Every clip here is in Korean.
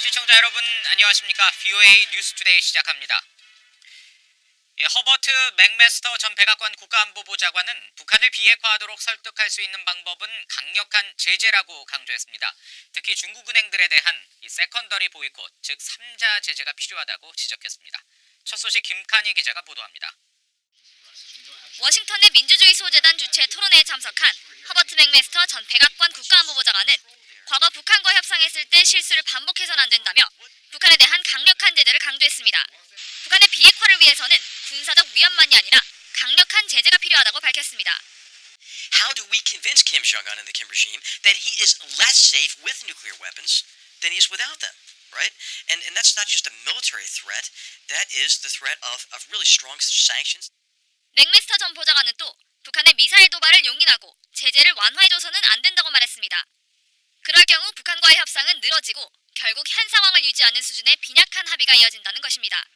시청자 여러분 안녕하십니까? VOA 뉴스투데이 시작합니다. 허버트 맥메스터 전 백악관 국가안보보좌관은 북한을 비핵화하도록 설득할 수 있는 방법은 강력한 제재라고 강조했습니다. 특히 중국은행들에 대한 세컨더리 보이콧, 즉 3자 제재가 필요하다고 지적했습니다. 첫 소식 김칸희 기자가 보도합니다. 워싱턴의 민주주의 소재단 주최 토론회에 참석한 허버트 맥메스터 전 백악관 국가안보보좌관은 과거 북한과 협상했을 때 실수를 반복해서는 안 된다며 북한에 대한 강력한 제재를 강조했습니다. 북한의 비핵화를 위해서는 군사적 위협만이 아니라 강력한 제재가 필요하다고 밝혔습니다. How do we convince Kim Jong-un and the Kim regime that he is less safe with nuclear weapons than he is without them, right? And that's not just a military threat, that is the threat of really strong sanctions. 맥메스터 전 보좌관은 또 북한의 미사일 도발을 용인하고 제재를 완화해줘서는 안 된다고 말했습니다. 그럴 경우 북한과의 협상은 늘어지고 결국 현 상황을 유지하는 수준의 빈약한 합의가 이어진다는 것입니다.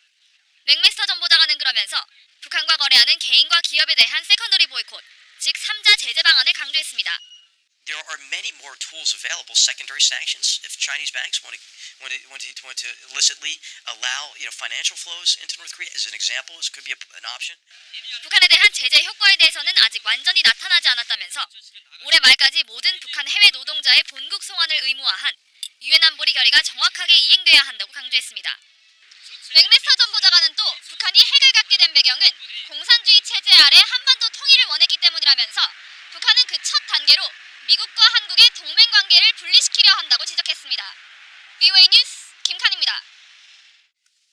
맥메스터 전 보좌관은 그러면서 북한과 거래하는 개인과 기업에 대한 세컨더리 보이콧, 즉 3자 제재 방안을 강조했습니다. There are many more tools available, secondary sanctions, if Chinese banks want to illicitly allow financial flows into North Korea as an example, this could be an option. 북한에 대한 제재 효과에 대해서는 아직 완전히 나타나지 않았다면서 올해 말까지 모든 북한 해외 노동자의 본국 송환을 의무화한 유엔 안보리 결의가 정확하게 이행돼야 한다고 강조했습니다. 맥메스터 전 보좌관은 또 북한이 핵을 갖게 된 배경은 공산주의 체제 아래 한반도 통일을 원했기 때문이라면서 북한은 그 첫 단계로 미국과 한국의 동맹 관계를 분리시키려 한다고 지적했습니다. VOA 뉴스 김칸입니다.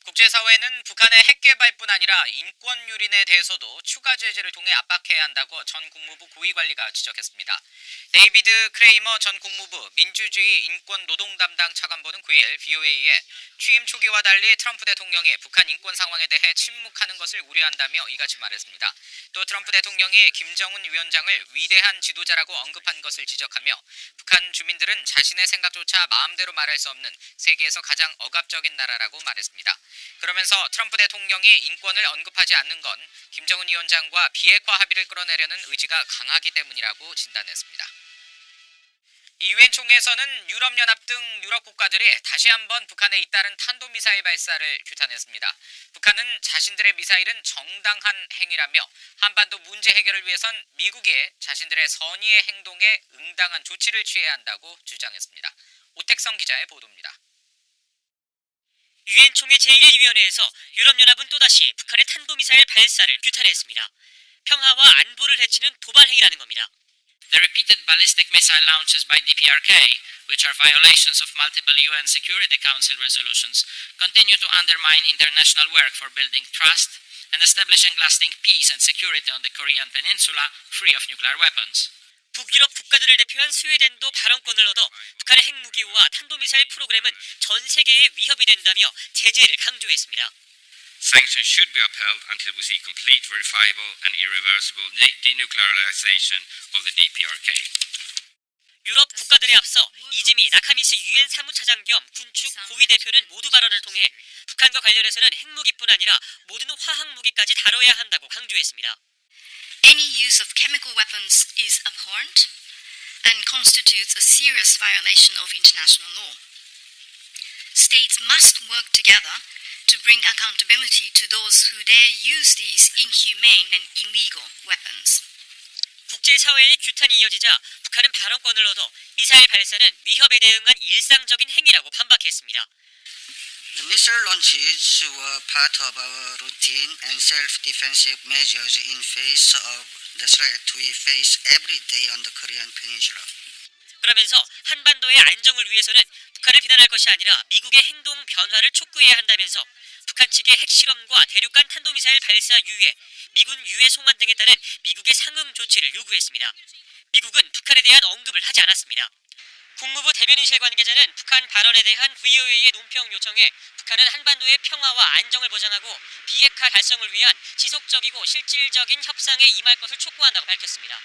국제사회는 북한의 핵 개발뿐 아니라 인권 유린에 대해서도 추가 제재를 통해 압박해야 한다고 전 국무부 고위관리가 지적했습니다. 데이비드 크레이머 전 국무부 민주주의 인권 노동 담당 차관보는 9일 VOA에 취임 초기와 달리 트럼프 대통령이 북한 인권 상황에 대해 침묵하는 것을 우려한다며 이같이 말했습니다. 또 트럼프 대통령이 김정은 위원장을 위대한 지도자라고 언급한 것을 지적하며 북한 주민들은 자신의 생각조차 마음대로 말할 수 없는 세계에서 가장 억압적인 나라라고 말했습니다. 그러면서 트럼프 대통령이 인권을 언급하지 않는 건 김정은 위원장과 비핵화 합의를 끌어내려는 의지가 강하기 때문이라고 진단했습니다. 유엔 총회에서는 유럽연합 등 유럽 국가들이 다시 한번 북한에 잇따른 탄도미사일 발사를 규탄했습니다. 북한은 자신들의 미사일은 정당한 행위라며 한반도 문제 해결을 위해선 미국이 자신들의 선의의 행동에 응당한 조치를 취해야 한다고 주장했습니다. 오택성 기자의 보도입니다. 유엔 총회 제1위원회에서 유럽연합은 또다시 북한의 탄도미사일 발사를 규탄했습니다. 평화와 안보를 해치는 도발 행위라는 겁니다. The repeated ballistic missile launches by DPRK, which are violations of multiple UN Security Council resolutions, continue to undermine international work for building trust and establishing lasting peace and security on the Korean Peninsula, free of nuclear weapons. 북유럽 국가들을 대표한 스웨덴도 발언권을 얻어 북한의 핵무기와 탄도미사일 프로그램은 전 세계에 위협이 된다며 제재를 강조했습니다. Sanctions should be upheld until we see complete, verifiable and irreversible denuclearization of the DPRK. 유럽 국가들에 앞서 이즈미 나카미스 유엔 사무차장 겸 군축 고위 대표는 모두 발언을 통해 북한과 관련해서는 핵무기뿐 아니라 모든 화학무기까지 다뤄야 한다고 강조했습니다. Any use of chemical weapons is abhorrent and constitutes a serious violation of international law. States must work together to bring accountability to those who dare use these inhumane and illegal weapons. 국제사회의 규탄이 이어지자 북한은 발언권을 얻어 미사일 발사는 위협에 대응한 일상적인 행위라고 반박했습니다. The missile launches were part of our routine and self-defensive measures in face of the threat we face every day on the Korean Peninsula. 그러면서 한반도의 안정을 위해서는 북한을 비난할 것이 아니라 미국의 행동 변화를 촉구해야 한다면서 북한 측의 핵실험과 대륙간 탄도미사일 발사 유예, 미군 유해 송환 등에 따른 미국의 상응 조치를 요구했습니다. 미국은 북한에 대한 언급을 하지 않았습니다. 국무부 대변인실 관계자는 북한 발언에 대한 VOA의 논평 요청에 북한은 한반도의 평화와 안정을 보장하고 비핵화 달성을 위한 지속적이고 실질적인 협상에 임할 것을 촉구한다고 밝혔습니다.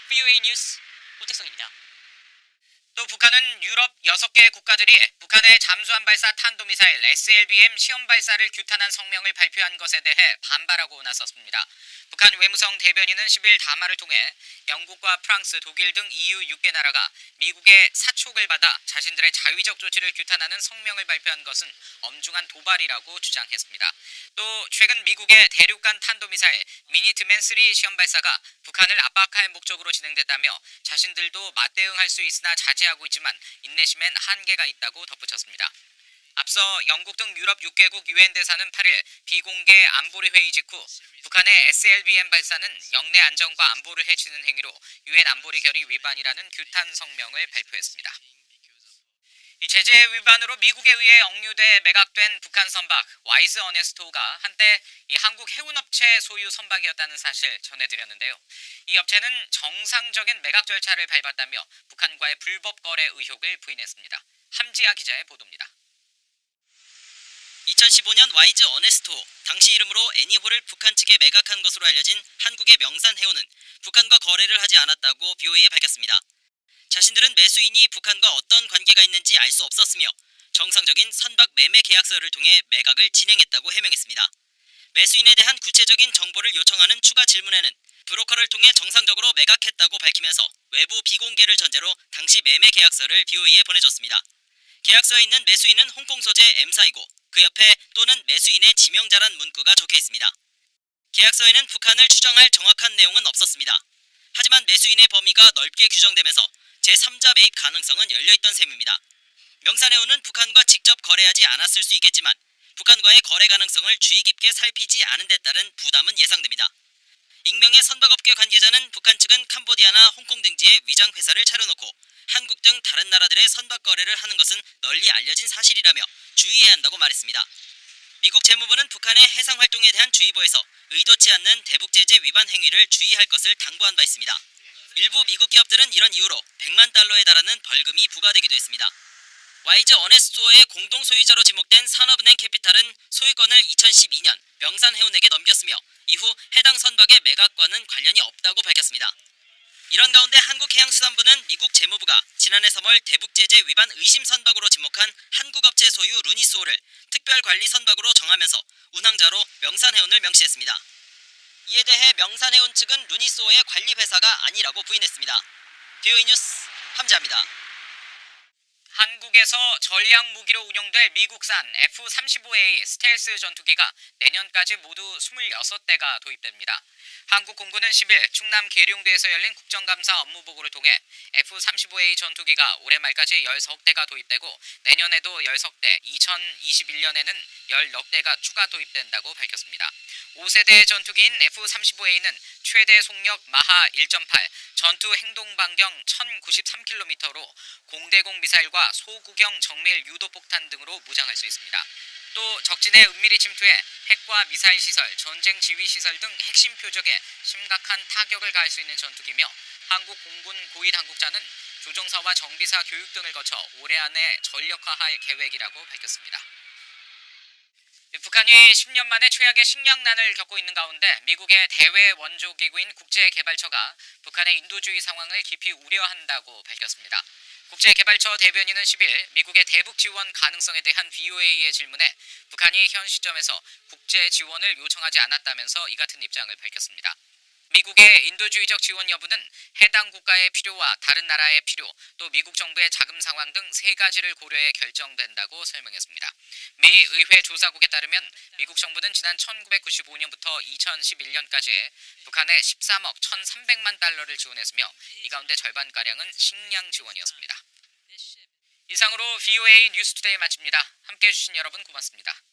VOA 뉴스 오택성입니다. 또 북한은 유럽 6개 국가들이 북한의 잠수함 발사 탄도미사일 SLBM 시험 발사를 규탄한 성명을 발표한 것에 대해 반발하고 나섰습니다. 북한 외무성 대변인은 10일 담화를 통해 영국과 프랑스, 독일 등 EU 6개 나라가 미국의 사촉을 받아 자신들의 자위적 조치를 규탄하는 성명을 발표한 것은 엄중한 도발이라고 주장했습니다. 또 최근 미국의 대륙간 탄도미사일 미니트맨 3 시험 발사가 북한을 압박할 목적으로 진행됐다며 자신들도 맞대응할 수 있으나 자제하고 있지만 인내심엔 한계가 있다고 덧붙였습니다. 앞서 영국 등 유럽 6개국 유엔 대사는 8일 비공개 안보리 회의 직후 북한의 SLBM 발사는 영내 안정과 안보를 해치는 행위로 유엔 안보리 결의 위반이라는 규탄 성명을 발표했습니다. 이 제재 위반으로 미국에 의해 억류돼 매각된 북한 선박 와이즈 어네스토가 한때 이 한국 해운업체 소유 선박이었다는 사실 전해드렸는데요. 이 업체는 정상적인 매각 절차를 밟았다며 북한과의 불법 거래 의혹을 부인했습니다. 함지아 기자의 보도입니다. 2015년 와이즈 어네스토, 당시 이름으로 애니호를 북한 측에 매각한 것으로 알려진 한국의 명산해운은 북한과 거래를 하지 않았다고 BOA에 밝혔습니다. 자신들은 매수인이 북한과 어떤 관계가 있는지 알 수 없었으며 정상적인 선박 매매 계약서를 통해 매각을 진행했다고 해명했습니다. 매수인에 대한 구체적인 정보를 요청하는 추가 질문에는 브로커를 통해 정상적으로 매각했다고 밝히면서 외부 비공개를 전제로 당시 매매 계약서를 BOA에 보내줬습니다. 계약서에 있는 매수인은 홍콩 소재 M사이고 그 옆에 또는 매수인의 지명자란 문구가 적혀 있습니다. 계약서에는 북한을 추정할 정확한 내용은 없었습니다. 하지만 매수인의 범위가 넓게 규정되면서 제3자 매입 가능성은 열려있던 셈입니다. 명산해운은 북한과 직접 거래하지 않았을 수 있겠지만 북한과의 거래 가능성을 주의 깊게 살피지 않은 데 따른 부담은 예상됩니다. 익명의 선박업계 관계자는 북한 측은 캄보디아나 홍콩 등지에 위장 회사를 차려놓고 한국 등 다른 나라들의 선박 거래를 하는 것은 널리 알려진 사실이라며 주의해야 한다고 말했습니다. 미국 재무부는 북한의 해상 활동에 대한 주의보에서 의도치 않는 대북 제재 위반 행위를 주의할 것을 당부한 바 있습니다. 일부 미국 기업들은 이런 이유로 100만 달러에 달하는 벌금이 부과되기도 했습니다. 와이즈 어네스토어의 공동 소유자로 지목된 산업은행 캐피탈은 소유권을 2012년 명산해운에게 넘겼으며 이후 해당 선박의 매각과는 관련이 없다고 밝혔습니다. 이런 가운데 한국해양수산부는 미국 재무부가 지난해 3월 대북제재 위반 의심 선박으로 지목한 한국업체 소유 루니스호를 특별관리 선박으로 정하면서 운항자로 명산해운을 명시했습니다. 이에 대해 명산해운 측은 루니스호의 관리회사가 아니라고 부인했습니다. BOA 뉴스 함지아입니다. 한국에서 전략 무기로 운용될 미국산 F-35A 스텔스 전투기가 내년까지 모두 26대가 도입됩니다. 한국 공군은 10일 충남 계룡대에서 열린 국정감사 업무보고를 통해 F-35A 전투기가 올해 말까지 16대가 도입되고 내년에도 16대, 2021년에는 10대가 추가 도입된다고 밝혔습니다. 5세대 전투기인 F-35A는 최대 속력 마하 1.8, 전투 행동 반경 1093km로 공대공 미사일과 소구경 정밀 유도폭탄 등으로 무장할 수 있습니다. 또 적진에 은밀히 침투해 핵과 미사일 시설, 전쟁 지휘 시설 등 핵심 표적에 심각한 타격을 가할 수 있는 전투기며 한국 공군 고위 당국자는 조종사와 정비사 교육 등을 거쳐 올해 안에 전력화할 계획이라고 밝혔습니다. 북한이 10년 만에 최악의 식량난을 겪고 있는 가운데 미국의 대외 원조기구인 국제개발처가 북한의 인도주의 상황을 깊이 우려한다고 밝혔습니다. 국제개발처 대변인은 10일 미국의 대북 지원 가능성에 대한 BOA의 질문에 북한이 현 시점에서 국제 지원을 요청하지 않았다면서 이 같은 입장을 밝혔습니다. 미국의 인도주의적 지원 여부는 해당 국가의 필요와 다른 나라의 필요, 또 미국 정부의 자금 상황 등 세 가지를 고려해 결정된다고 설명했습니다. 미 의회 조사국에 따르면 미국 정부는 지난 1995년부터 2011년까지에 북한에 13억 1,300만 달러를 지원했으며 이 가운데 절반가량은 식량 지원이었습니다. 이상으로 VOA 뉴스투데이 마칩니다. 함께해 주신 여러분 고맙습니다.